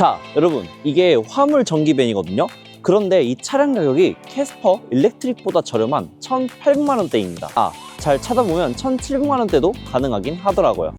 자, 여러분, 이게 화물 전기밴이거든요. 그런데 이 차량 가격이 캐스퍼 일렉트릭보다 저렴한 1,800만 원대입니다. 잘 찾아보면 1,700만 원대도 가능하긴 하더라고요.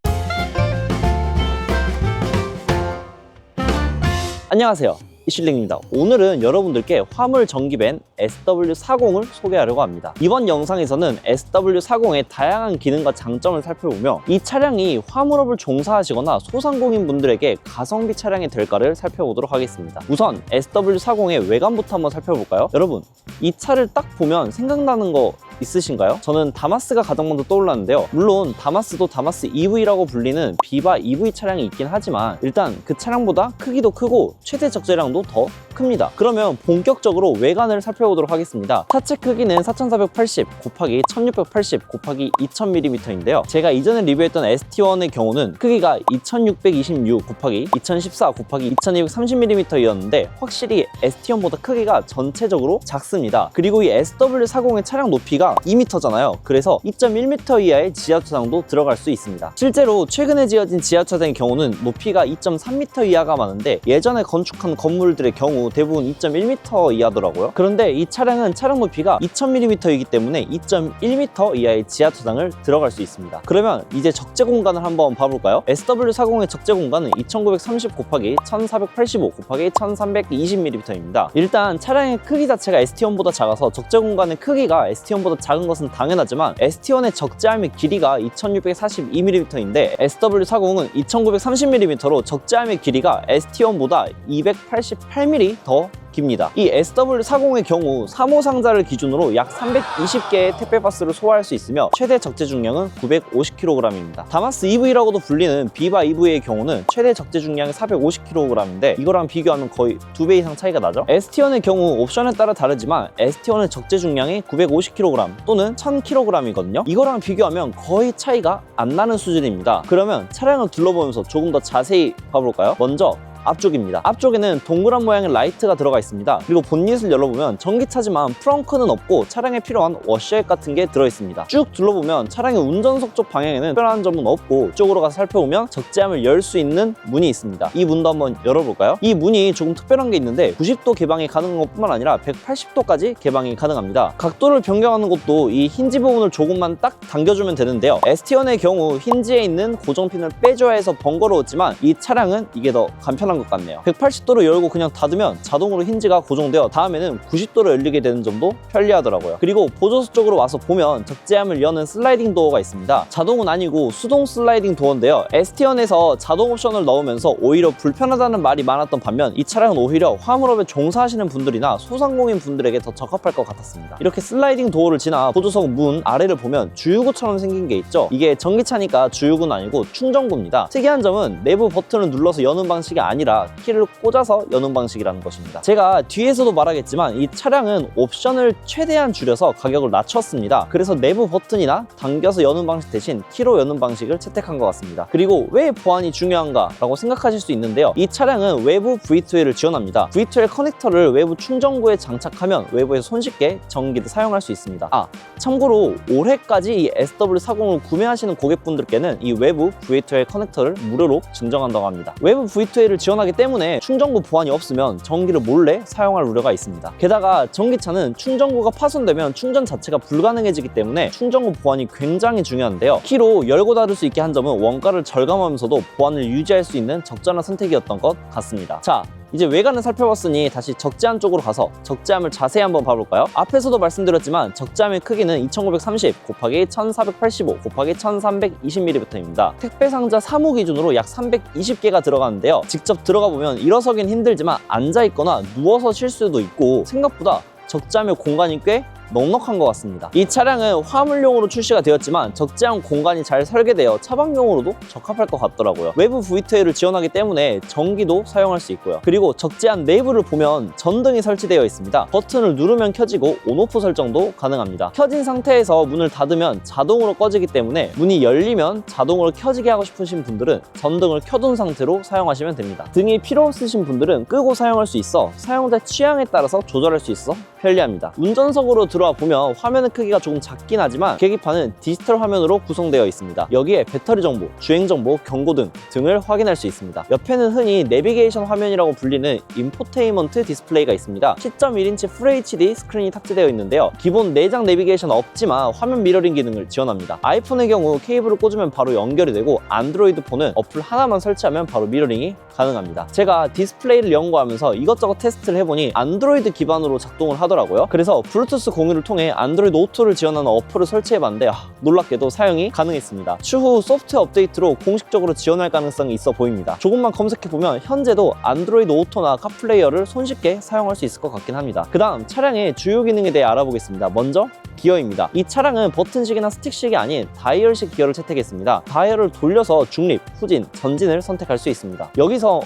안녕하세요, 이슐랭입니다. 오늘은 여러분들께 화물 전기밴 SW40을 소개하려고 합니다. 이번 영상에서는 SW40의 다양한 기능과 장점을 살펴보며 이 차량이 화물업을 종사하시거나 소상공인 분들에게 가성비 차량이 될까를 살펴보도록 하겠습니다. 우선 SW40의 외관부터 한번 살펴볼까요? 여러분, 이 차를 딱 보면 생각나는 거 있으신가요? 저는 다마스가 가장 먼저 떠올랐는데요. 물론 다마스도 다마스 EV라고 불리는 비바 EV 차량이 있긴 하지만 일단 그 차량보다 크기도 크고 최대 적재량도 더 큽니다. 그러면 본격적으로 외관을 살펴보도록 하겠습니다. 차체 크기는 4480 곱하기 1680 곱하기 2000mm인데요. 제가 이전에 리뷰했던 ST1의 경우는 크기가 2626 곱하기 2014 곱하기 2230mm였는데 확실히 ST1보다 크기가 전체적으로 작습니다. 그리고 이 SW40의 차량 높이가 2m잖아요. 그래서 2.1m 이하의 지하주차장도 들어갈 수 있습니다. 실제로 최근에 지어진 지하주차장의 경우는 높이가 2.3m 이하가 많은데 예전에 건축한 건물들의 경우 대부분 2.1m 이하더라고요. 그런데 이 차량은 차량 높이가 2000mm이기 때문에 2.1m 이하의 지하주차장을 들어갈 수 있습니다. 그러면 이제 적재 공간을 한번 봐볼까요? SW40의 적재 공간은 2930 곱하기 1485 곱하기 1320mm입니다. 일단 차량의 크기 자체가 ST1보다 작아서 적재 공간의 크기가 ST1보다 작은 것은 당연하지만 ST1의 적재함의 길이가 2642mm인데 SW40은 2930mm로 적재함의 길이가 ST1보다 288mm 더 깁니다. 이 SW40의 경우 3호 상자를 기준으로 약 320개의 택배 박스를 소화할 수 있으며 최대 적재 중량은 950kg입니다. 다마스 EV라고도 불리는 비바 EV의 경우는 최대 적재 중량이 450kg인데 이거랑 비교하면 거의 2배 이상 차이가 나죠. ST1의 경우 옵션에 따라 다르지만 ST1의 적재 중량이 950kg 또는 1000kg이거든요. 이거랑 비교하면 거의 차이가 안 나는 수준입니다. 그러면 차량을 둘러보면서 조금 더 자세히 봐볼까요? 먼저 앞쪽입니다. 앞쪽에는 동그란 모양의 라이트가 들어가 있습니다. 그리고 본닛을 열어보면 전기차지만 프렁크는 없고 차량에 필요한 워셔액 같은 게 들어있습니다. 쭉 둘러보면 차량의 운전석 쪽 방향에는 특별한 점은 없고 이쪽으로 가서 살펴보면 적재함을 열 수 있는 문이 있습니다. 이 문도 한번 열어볼까요? 이 문이 조금 특별한 게 있는데 90도 개방이 가능한 것뿐만 아니라 180도까지 개방이 가능합니다. 각도를 변경하는 것도 이 힌지 부분을 조금만 딱 당겨주면 되는데요. ST1의 경우 힌지에 있는 고정핀을 빼줘야 해서 번거로웠지만 이 차량은 이게 더 간편한 것 같네요. 180도로 열고 그냥 닫으면 자동으로 힌지가 고정되어 다음에는 90도로 열리게 되는 점도 편리하더라고요. 그리고 보조석 쪽으로 와서 보면 적재함을 여는 슬라이딩 도어가 있습니다. 자동은 아니고 수동 슬라이딩 도어인데요. ST1에서 자동 옵션을 넣으면서 오히려 불편하다는 말이 많았던 반면 이 차량은 오히려 화물업에 종사하시는 분들이나 소상공인 분들에게 더 적합할 것 같았습니다. 이렇게 슬라이딩 도어를 지나 보조석 문 아래를 보면 주유구처럼 생긴 게 있죠. 이게 전기차니까 주유구는 아니고 충전구입니다. 특이한 점은 내부 버튼을 눌러서 여는 방식이 아니라 키를 꽂아서 여는 방식이라는 것입니다. 제가 뒤에서도 말하겠지만 이 차량은 옵션을 최대한 줄여서 가격을 낮췄습니다. 그래서 내부 버튼이나 당겨서 여는 방식 대신 키로 여는 방식을 채택한 것 같습니다. 그리고 왜 보안이 중요한가 라고 생각하실 수 있는데요. 이 차량은 외부 V2L을 지원합니다. V2L 커넥터를 외부 충전구에 장착하면 외부에서 손쉽게 전기를 사용할 수 있습니다. 참고로 올해까지 이 SW40을 구매하시는 고객분들께는 이 외부 V2L 커넥터를 무료로 증정한다고 합니다. 외부 V2L을 지원하기 때문에 충전구 보안이 없으면 전기를 몰래 사용할 우려가 있습니다. 게다가 전기차는 충전구가 파손되면 충전 자체가 불가능해지기 때문에 충전구 보안이 굉장히 중요한데요. 키로 열고 닫을 수 있게 한 점은 원가를 절감하면서도 보안을 유지할 수 있는 적절한 선택이었던 것 같습니다. 자, 이제 외관을 살펴봤으니 다시 적재함 쪽으로 가서 적재함을 자세히 한번 봐볼까요? 앞에서도 말씀드렸지만 적재함의 크기는 2930 곱하기 1485 곱하기 1320mm입니다. 택배 상자 3호 기준으로 약 320개가 들어가는데요. 직접 들어가 보면 일어서긴 힘들지만 앉아있거나 누워서 쉴 수도 있고 생각보다 적재함의 공간이 꽤 넉넉한 것 같습니다. 이 차량은 화물용으로 출시가 되었지만 적재함 공간이 잘 설계되어 차박용으로도 적합할 것 같더라고요. 외부 V2L을 지원하기 때문에 전기도 사용할 수 있고요. 그리고 적재함 내부를 보면 전등이 설치되어 있습니다. 버튼을 누르면 켜지고 온오프 설정도 가능합니다. 켜진 상태에서 문을 닫으면 자동으로 꺼지기 때문에 문이 열리면 자동으로 켜지게 하고 싶으신 분들은 전등을 켜둔 상태로 사용하시면 됩니다. 등이 필요 없으신 분들은 끄고 사용할 수 있어 사용자 취향에 따라서 조절할 수 있어 편리합니다. 운전석으로 들어와 보면 화면의 크기가 조금 작긴 하지만 계기판은 디지털 화면으로 구성되어 있습니다. 여기에 배터리 정보, 주행 정보, 경고등 등을 확인할 수 있습니다. 옆에는 흔히 내비게이션 화면이라고 불리는 인포테인먼트 디스플레이가 있습니다. 10.1인치 FHD 스크린이 탑재되어 있는데요. 기본 내장 내비게이션 없지만 화면 미러링 기능을 지원합니다. 아이폰의 경우 케이블을 꽂으면 바로 연결이 되고 안드로이드 폰은 어플 하나만 설치하면 바로 미러링이 가능합니다. 제가 디스플레이를 연구하면서 이것저것 테스트를 해보니 안드로이드 기반으로 작동을 하더라고요. 그래서 블루투스 공유를 통해 안드로이드 오토를 지원하는 어플을 설치해봤는데 놀랍게도 사용이 가능했습니다. 추후 소프트웨어 업데이트로 공식적으로 지원할 가능성이 있어 보입니다. 조금만 검색해보면 현재도 안드로이드 오토나 카플레이어를 손쉽게 사용할 수 있을 것 같긴 합니다. 그 다음 차량의 주요 기능에 대해 알아보겠습니다. 먼저 기어입니다. 이 차량은 버튼식이나 스틱식이 아닌 다이얼식 기어를 채택했습니다. 다이얼을 돌려서 중립, 후진, 전진을 선택할 수 있습니다. 여기서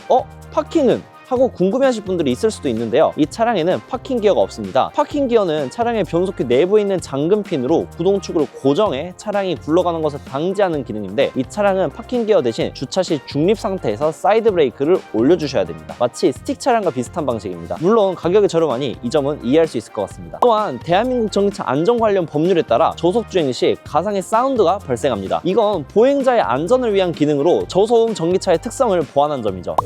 파킹은? 하고 궁금해하실 분들이 있을 수도 있는데요. 이 차량에는 파킹 기어가 없습니다. 파킹 기어는 차량의 변속기 내부에 있는 잠금핀으로 구동축을 고정해 차량이 굴러가는 것을 방지하는 기능인데 이 차량은 파킹 기어 대신 주차 시 중립 상태에서 사이드 브레이크를 올려주셔야 됩니다. 마치 스틱 차량과 비슷한 방식입니다. 물론 가격이 저렴하니 이 점은 이해할 수 있을 것 같습니다. 또한 대한민국 전기차 안전 관련 법률에 따라 저속 주행 시 가상의 사운드가 발생합니다. 이건 보행자의 안전을 위한 기능으로 저소음 전기차의 특성을 보완한 점이죠.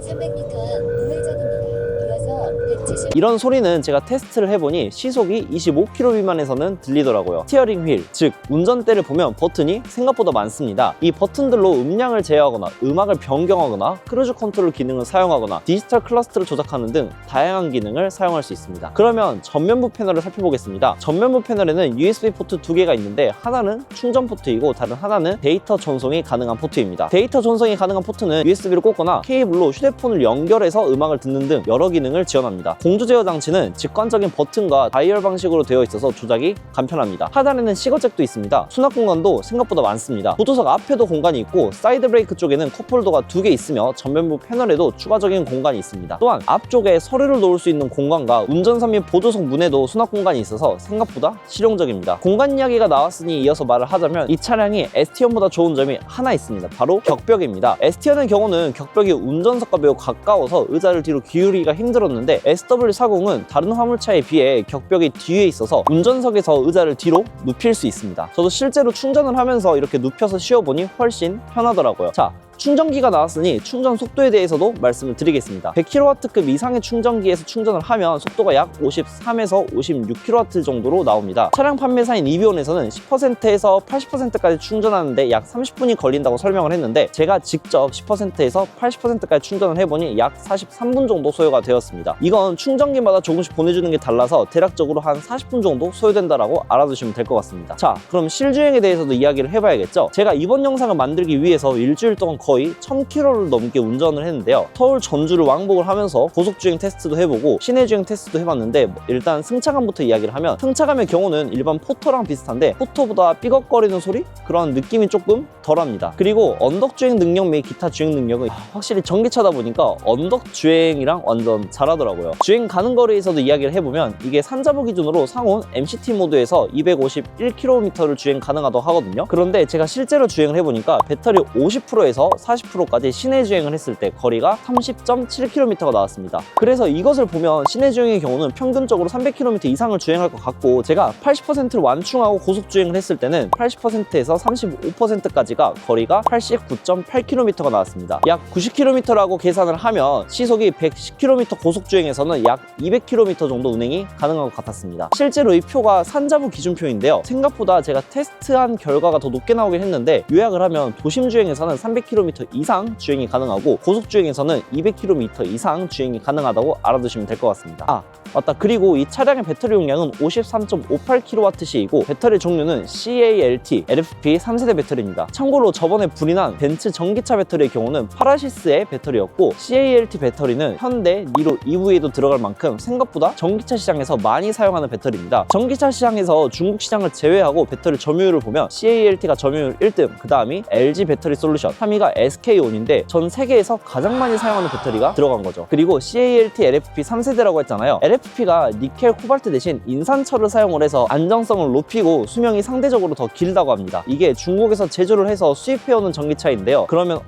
300m 앞 우회전입니다. 이어서 170. 이런 소리는 제가 테스트를 해보니 시속이 25km 미만에서는 들리더라고요. 스티어링 휠, 즉 운전대를 보면 버튼이 생각보다 많습니다. 이 버튼들로 음량을 제어하거나 음악을 변경하거나 크루즈 컨트롤 기능을 사용하거나 디지털 클러스터를 조작하는 등 다양한 기능을 사용할 수 있습니다. 그러면 전면부 패널을 살펴보겠습니다. 전면부 패널에는 USB 포트 2개가 있는데 하나는 충전 포트이고 다른 하나는 데이터 전송이 가능한 포트입니다. 데이터 전송이 가능한 포트는 USB를 꽂거나 케이블로 휴대폰을 연결해서 음악을 듣는 등 여러 기능을 지원합니다. 공조 제어 장치는 직관적인 버튼과 다이얼 방식으로 되어 있어서 조작이 간편합니다. 하단에는 시거잭도 있습니다. 수납 공간도 생각보다 많습니다. 보조석 앞에도 공간이 있고 사이드 브레이크 쪽에는 컵홀더가 2개 있으며 전면부 패널에도 추가적인 공간이 있습니다. 또한 앞쪽에 서류를 놓을 수 있는 공간과 운전석 및 보조석 문에도 수납 공간이 있어서 생각보다 실용적입니다. 공간 이야기가 나왔으니 이어서 말을 하자면 이 차량이 ST1보다 좋은 점이 하나 있습니다. 바로 격벽입니다. ST1의 경우는 격벽이 운전석과 매우 가까워서 의자를 뒤로 기울이기가 힘들었는데 SW40은 다른 화물차에 비해 격벽이 뒤에 있어서 운전석에서 의자를 뒤로 눕힐 수 있습니다. 저도 실제로 충전을 하면서 이렇게 눕혀서 쉬어보니 훨씬 편하더라고요. 자, 충전기가 나왔으니 충전 속도에 대해서도 말씀을 드리겠습니다. 100kW급 이상의 충전기에서 충전을 하면 속도가 약 53에서 56kW 정도로 나옵니다. 차량 판매사인 이비온에서는 10%에서 80%까지 충전하는데 약 30분이 걸린다고 설명을 했는데 제가 직접 10%에서 80%까지 충전을 해보니 약 43분 정도 소요가 되었습니다. 이건 충전기마다 조금씩 보내주는 게 달라서 대략적으로 한 40분 정도 소요된다라고 알아두시면 될 것 같습니다. 자, 그럼 실주행에 대해서도 이야기를 해봐야겠죠. 제가 이번 영상을 만들기 위해서 일주일 동안 거의 1000km를 넘게 운전을 했는데요. 서울 전주를 왕복을 하면서 고속주행 테스트도 해보고 시내주행 테스트도 해봤는데 일단 승차감부터 이야기를 하면 승차감의 경우는 일반 포터랑 비슷한데 포터보다 삐걱거리는 소리? 그런 느낌이 조금 덜합니다. 그리고 언덕주행 능력 및 기타 주행 능력은 확실히 전기차다 보니까 언덕주행이랑 완전 잘하더라고요. 주행 가는 거리에서도 이야기를 해보면 이게 산자부 기준으로 상온 MCT 모드에서 251km를 주행 가능하다고 하거든요. 그런데 제가 실제로 주행을 해보니까 배터리 50%에서 40%까지 시내 주행을 했을 때 거리가 30.7km가 나왔습니다. 그래서 이것을 보면 시내 주행의 경우는 평균적으로 300km 이상을 주행할 것 같고 제가 80%를 완충하고 고속 주행을 했을 때는 80%에서 35%까지가 거리가 89.8km가 나왔습니다. 약 90km라고 계산을 하면 시속이 110km 고속 주행에서는 약 200km 정도 운행이 가능한 것 같았습니다. 실제로 이 표가 산자부 기준표인데요. 생각보다 제가 테스트한 결과가 더 높게 나오긴 했는데 요약을 하면 도심 주행에서는 300km 이상 주행이 가능하고 고속 주행에서는 200km 이상 주행이 가능하다고 알아두시면 될 것 같습니다. 아, 맞다. 그리고 이 차량의 배터리 용량은 53.58kWh이고 배터리 종류는 CALT LFP 3세대 배터리입니다. 참고로 저번에 불이 난 벤츠 전기차 배터리의 경우는 파라시스의 배터리였고 CALT 배터리는 현대, 니로 EV에도 들어갈 만큼 생각보다 전기차 시장에서 많이 사용하는 배터리입니다. 전기차 시장에서 중국 시장을 제외하고 배터리 점유율을 보면 CALT가 점유율 1등, 그 다음이 LG 배터리 솔루션, 3위가 SK온인데 전 세계에서 가장 많이 사용하는 배터리가 들어간 거죠. 그리고 CALT LFP 3세대라고 했잖아요. LFP가 니켈, 코발트 대신 인산철을 사용을 해서 안정성을 높이고 수명이 상대적으로 더 길다고 합니다. 이게 중국에서 제조를 해서 수입해오는 전기차인데요. 그러면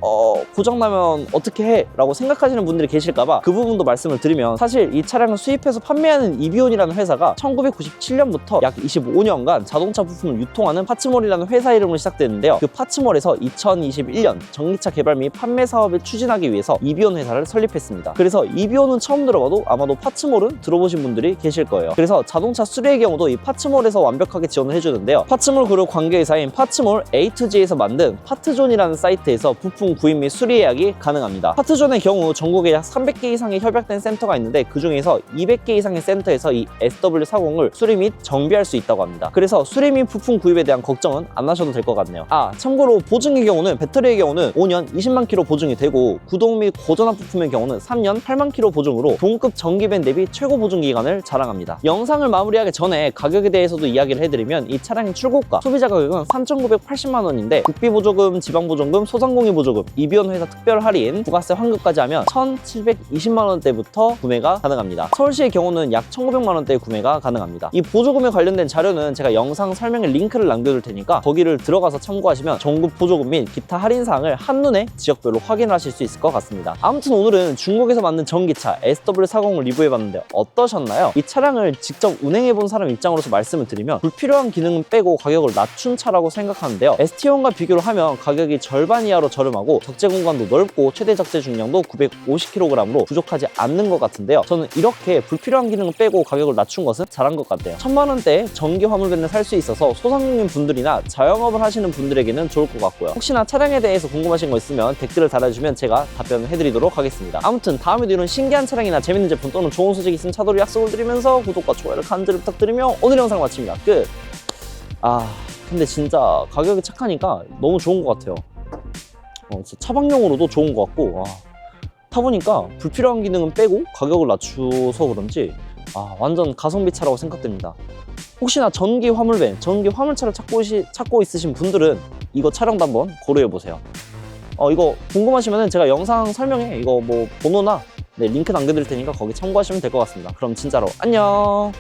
고장나면 어떻게 해? 라고 생각하시는 분들이 계실까봐 그 부분도 말씀을 드리면, 사실 이 차량을 수입해서 판매하는 이비온이라는 회사가 1997년부터 약 25년간 자동차 부품을 유통하는 파츠몰이라는 회사 이름으로 시작됐는데요. 그 파츠몰에서 2021년 전기차 개발 및 판매 사업을 추진하기 위해서 이비온 회사를 설립했습니다. 그래서 이비온은 처음 들어봐도 아마도 파츠몰은 들어보신 분들이 계실 거예요. 그래서 자동차 수리의 경우도 이 파츠몰에서 완벽하게 지원을 해주는데요. 파츠몰 그룹 관계회사인 파츠몰 A2G에서 만든 파트존이라는 사이트에서 부품 구입 및 수리 예약이 가능합니다. 파트존의 경우 전국에 약 300개 이상의 협약된 센터가 있는데 그 중에서 200개 이상의 센터에서 이 SW40을 수리 및 정비할 수 있다고 합니다. 그래서 수리 및 부품 구입에 대한 걱정은 안 하셔도 될 것 같네요. 참고로 보증의 경우는, 배터리의 경우는 5년 20만 킬로 보증이 되고, 구동 및 고전압 부품의 경우는 3년 8만 킬로 보증으로 동급 전기밴 대비 최고 보증 기간을 자랑합니다. 영상을 마무리하기 전에 가격에 대해서도 이야기를 해드리면, 이 차량의 출고가 소비자 가격은 3,980만 원인데 국비 보조금, 지방 보조금, 소상공인 보조금, 이비온 회사 특별 할인, 부가세 환급까지 하면 1,720만 원대부터 구매가 가능합니다. 서울시의 경우는 약 1,900만 원대 구매가 가능합니다. 이 보조금에 관련된 자료는 제가 영상 설명에 링크를 남겨둘 테니까 거기를 들어가서 참고하시면 전국 보조금 및 기타 할인 사항을 한눈에 지역별로 확인하실 수 있을 것 같습니다. 아무튼 오늘은 중국에서 만든 전기차 SW40을 리뷰해봤는데 어떠셨나요? 이 차량을 직접 운행해본 사람 입장으로서 말씀을 드리면 불필요한 기능은 빼고 가격을 낮춘 차라고 생각하는데요. ST1과 비교를 하면 가격이 절반 이하로 저렴하고 적재 공간도 넓고 최대 적재 중량도 950kg으로 부족하지 않는 것 같은데요. 저는 이렇게 불필요한 기능을 빼고 가격을 낮춘 것은 잘한 것 같아요. 1,000만 원대에 전기 화물밴을 살 수 있어서 소상공인 분들이나 자영업을 하시는 분들에게는 좋을 것 같고요. 혹시나 차량에 대해서 궁금하신 거 있으면 댓글을 달아주시면 제가 답변을 해드리도록 하겠습니다. 아무튼 다음에도 이런 신기한 차량이나 재밌는 제품 또는 좋은 소식이 있으면 차도록 약속을 드리면서 구독과 좋아요를 간절히 부탁드리며 오늘 영상 마칩니다. 끝! 근데 진짜 가격이 착하니까 너무 좋은 것 같아요. 진짜 차박용으로도 좋은 것 같고, 타보니까 불필요한 기능은 빼고 가격을 낮춰서 그런지 완전 가성비 차라고 생각됩니다. 혹시나 전기 화물밴, 전기 화물차를 찾고 있으신 분들은 이거 차량도 한번 고려해보세요. 이거 궁금하시면 제가 영상 설명에 이거 번호나 링크 남겨드릴 테니까 거기 참고하시면 될 것 같습니다. 그럼 진짜로 안녕!